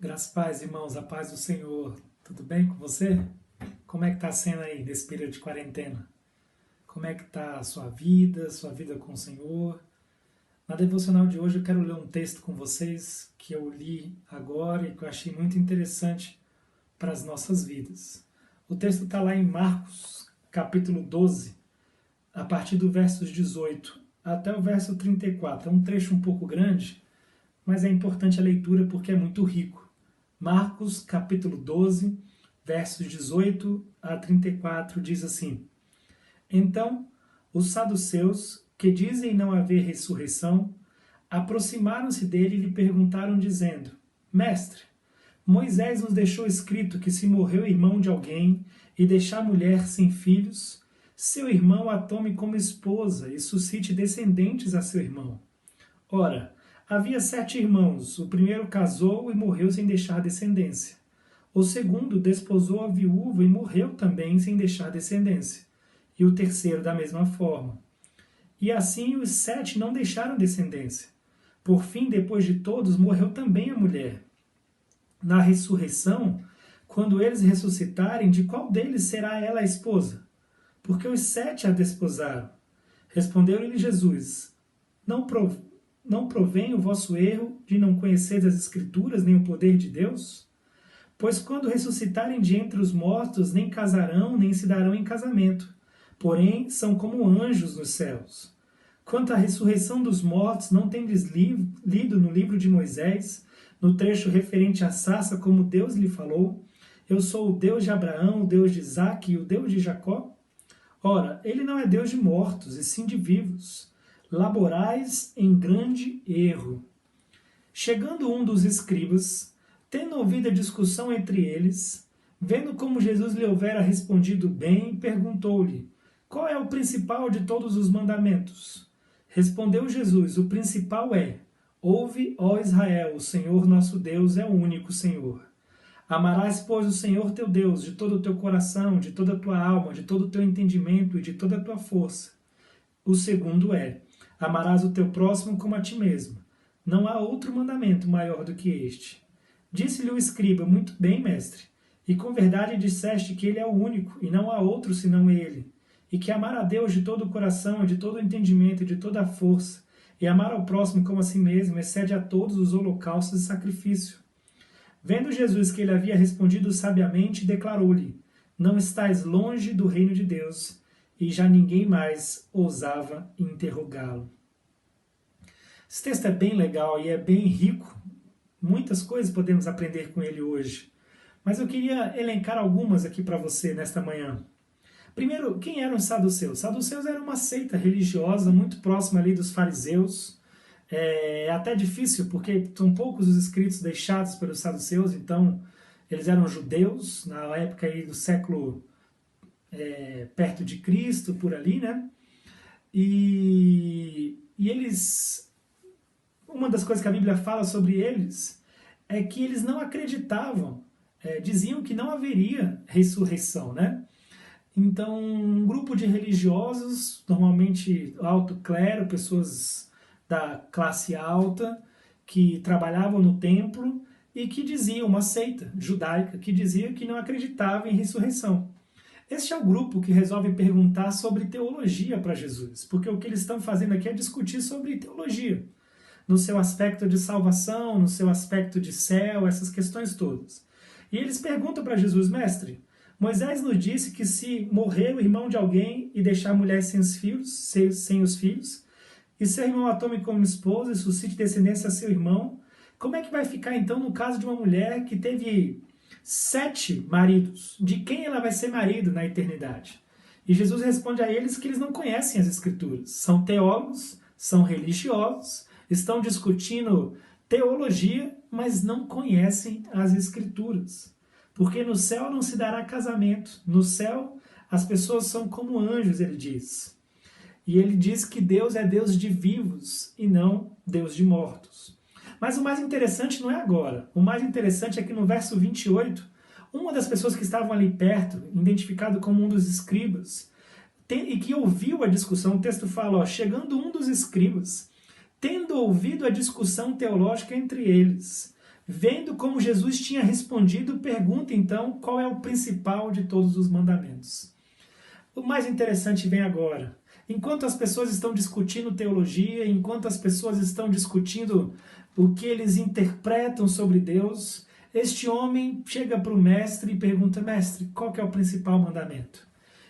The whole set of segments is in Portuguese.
Graças a paz, irmãos, a paz do Senhor. Tudo bem com você? Como é que está sendo aí nesse período de quarentena? Como é que está a sua vida com o Senhor? Na devocional de hoje eu quero ler um texto com vocês que eu li agora e que eu achei muito interessante para as nossas vidas. O texto está lá em Marcos, capítulo 12, a partir do versos 18 até o verso 34. É um trecho um pouco grande, mas é importante a leitura porque é muito rico. Marcos, capítulo 12, versos 18 a 34, diz assim: Então, os saduceus, que dizem não haver ressurreição, aproximaram-se dele e lhe perguntaram, dizendo: Mestre, Moisés nos deixou escrito que se morreu o irmão de alguém e deixar a mulher sem filhos, seu irmão a tome como esposa e suscite descendentes a seu irmão. Ora, havia 7 irmãos. O primeiro casou e morreu sem deixar descendência. O segundo desposou a viúva e morreu também sem deixar descendência. E o terceiro da mesma forma. E assim os 7 não deixaram descendência. Por fim, depois de todos, morreu também a mulher. Na ressurreição, quando eles ressuscitarem, de qual deles será ela a esposa? Porque os 7 a desposaram. Respondeu-lhe Jesus: Não provém o vosso erro de não conheceres as Escrituras nem o poder de Deus? Pois quando ressuscitarem de entre os mortos, nem casarão, nem se darão em casamento, porém são como anjos nos céus. Quanto à ressurreição dos mortos, não tendes lido no livro de Moisés, no trecho referente à sarça, como Deus lhe falou: Eu sou o Deus de Abraão, o Deus de Isaque e o Deus de Jacó? Ora, ele não é Deus de mortos, e sim de vivos. Laborais em grande erro. Chegando um dos escribas, tendo ouvido a discussão entre eles, vendo como Jesus lhe houvera respondido bem, perguntou-lhe: Qual é o principal de todos os mandamentos? Respondeu Jesus: O principal é: Ouve, ó Israel, o Senhor nosso Deus é o único Senhor. Amarás, pois, o Senhor teu Deus de todo o teu coração, de toda a tua alma, de todo o teu entendimento e de toda a tua força. O segundo é: Amarás o teu próximo como a ti mesmo. Não há outro mandamento maior do que este. Disse-lhe o escriba: Muito bem, mestre, e com verdade disseste que ele é o único, e não há outro senão ele, e que amar a Deus de todo o coração, de todo o entendimento e de toda a força, e amar ao próximo como a si mesmo, excede a todos os holocaustos e sacrifício. Vendo Jesus que ele havia respondido sabiamente, declarou-lhe: Não estais longe do reino de Deus. E já ninguém mais ousava interrogá-lo. Esse texto é bem legal e é bem rico. Muitas coisas podemos aprender com ele hoje. Mas eu queria elencar algumas aqui para você nesta manhã. Primeiro, quem eram os saduceus? Os saduceus eram uma seita religiosa muito próxima ali dos fariseus. É até difícil, porque são poucos os escritos deixados pelos saduceus, então eles eram judeus, na época aí do século perto de Cristo, por ali, né? E eles... Uma das coisas que a Bíblia fala sobre eles é que eles não acreditavam, diziam que não haveria ressurreição, né? Então, um grupo de religiosos, normalmente alto clero, pessoas da classe alta, que trabalhavam no templo e que diziam, uma seita judaica, que dizia que não acreditava em ressurreição. Este é o grupo que resolve perguntar sobre teologia para Jesus, porque o que eles estão fazendo aqui é discutir sobre teologia, no seu aspecto de salvação, no seu aspecto de céu, essas questões todas. E eles perguntam para Jesus: Mestre, Moisés nos disse que se morrer o irmão de alguém e deixar a mulher sem os filhos, e seu irmão a tome como esposa e suscite descendência a seu irmão, como é que vai ficar então no caso de uma mulher que teve 7 maridos? De quem ela vai ser marido na eternidade? E Jesus responde a eles que eles não conhecem as Escrituras. São teólogos, são religiosos, estão discutindo teologia, mas não conhecem as Escrituras. Porque no céu não se dará casamento. No céu as pessoas são como anjos, ele diz. E ele diz que Deus é Deus de vivos e não Deus de mortos. Mas o mais interessante não é agora. O mais interessante é que no verso 28, uma das pessoas que estavam ali perto, identificado como um dos escribas, e que ouviu a discussão, o texto fala, ó, chegando um dos escribas, tendo ouvido a discussão teológica entre eles, Vendo como Jesus tinha respondido, pergunta então qual é o principal de todos os mandamentos. O mais interessante vem agora. Enquanto as pessoas estão discutindo teologia, enquanto as pessoas estão discutindo o que eles interpretam sobre Deus, este homem chega para o mestre e pergunta: mestre, qual que é o principal mandamento?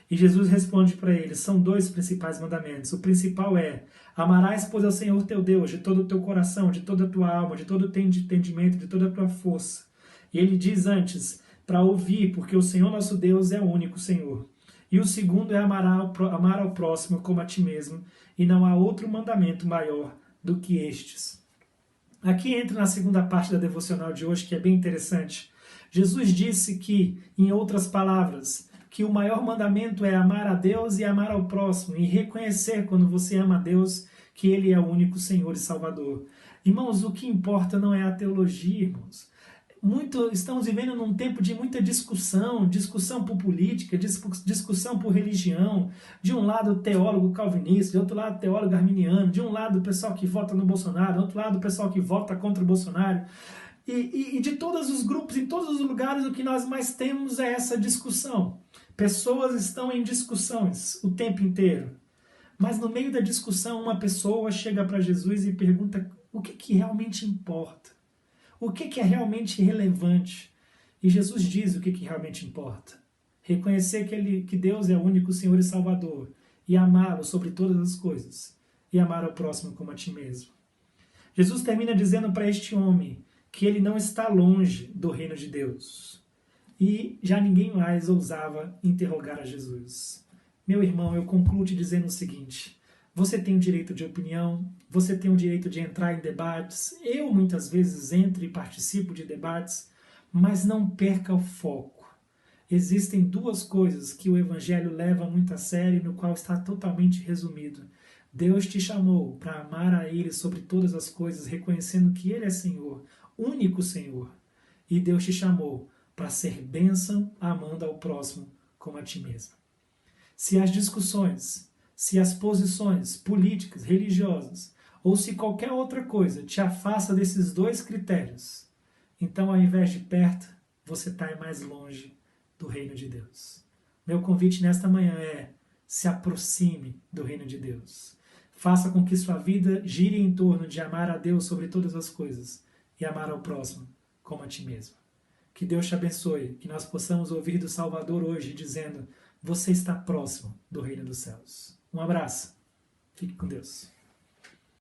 E Jesus responde para ele: são dois principais mandamentos. O principal é: amarás, pois, ao Senhor teu Deus de todo o teu coração, de toda a tua alma, de todo o teu entendimento, de toda a tua força. E ele diz antes, para ouvir, porque o Senhor nosso Deus é o único Senhor. E o segundo é amar ao próximo como a ti mesmo, e não há outro mandamento maior do que estes. Aqui entra na segunda parte da devocional de hoje, que é bem interessante. Jesus disse que, em outras palavras, que o maior mandamento é amar a Deus e amar ao próximo, e reconhecer quando você ama a Deus que Ele é o único Senhor e Salvador. Irmãos, o que importa não é a teologia, irmãos. Estamos vivendo num tempo de muita discussão por política, discussão por religião, de um lado teólogo calvinista, de outro lado teólogo arminiano, de um lado o pessoal que vota no Bolsonaro, do outro lado o pessoal que vota contra o Bolsonaro. E de todos os grupos, em todos os lugares, o que nós mais temos é essa discussão. Pessoas estão em discussões o tempo inteiro. Mas no meio da discussão, uma pessoa chega para Jesus e pergunta o que realmente importa. O que é realmente relevante? E Jesus diz o que realmente importa. Reconhecer que Deus é o único Senhor e Salvador, e amá-lo sobre todas as coisas, e amar ao próximo como a ti mesmo. Jesus termina dizendo para este homem que ele não está longe do reino de Deus. E já ninguém mais ousava interrogar a Jesus. Meu irmão, eu concluo te dizendo o seguinte: você tem o direito de opinião, você tem o direito de entrar em debates. Eu muitas vezes entro e participo de debates, mas não perca o foco. Existem duas coisas que o Evangelho leva muito a sério, no qual está totalmente resumido. Deus te chamou para amar a Ele sobre todas as coisas, reconhecendo que Ele é Senhor, único Senhor. E Deus te chamou para ser bênção, amando ao próximo como a ti mesmo. Se as discussões, se as posições políticas, religiosas, ou se qualquer outra coisa te afasta desses dois critérios, então ao invés de perto, você está mais longe do reino de Deus. Meu convite nesta manhã é: se aproxime do reino de Deus. Faça com que sua vida gire em torno de amar a Deus sobre todas as coisas e amar ao próximo como a ti mesmo. Que Deus te abençoe, que nós possamos ouvir do Salvador hoje dizendo: você está próximo do reino dos céus. Um abraço. Fique com Deus.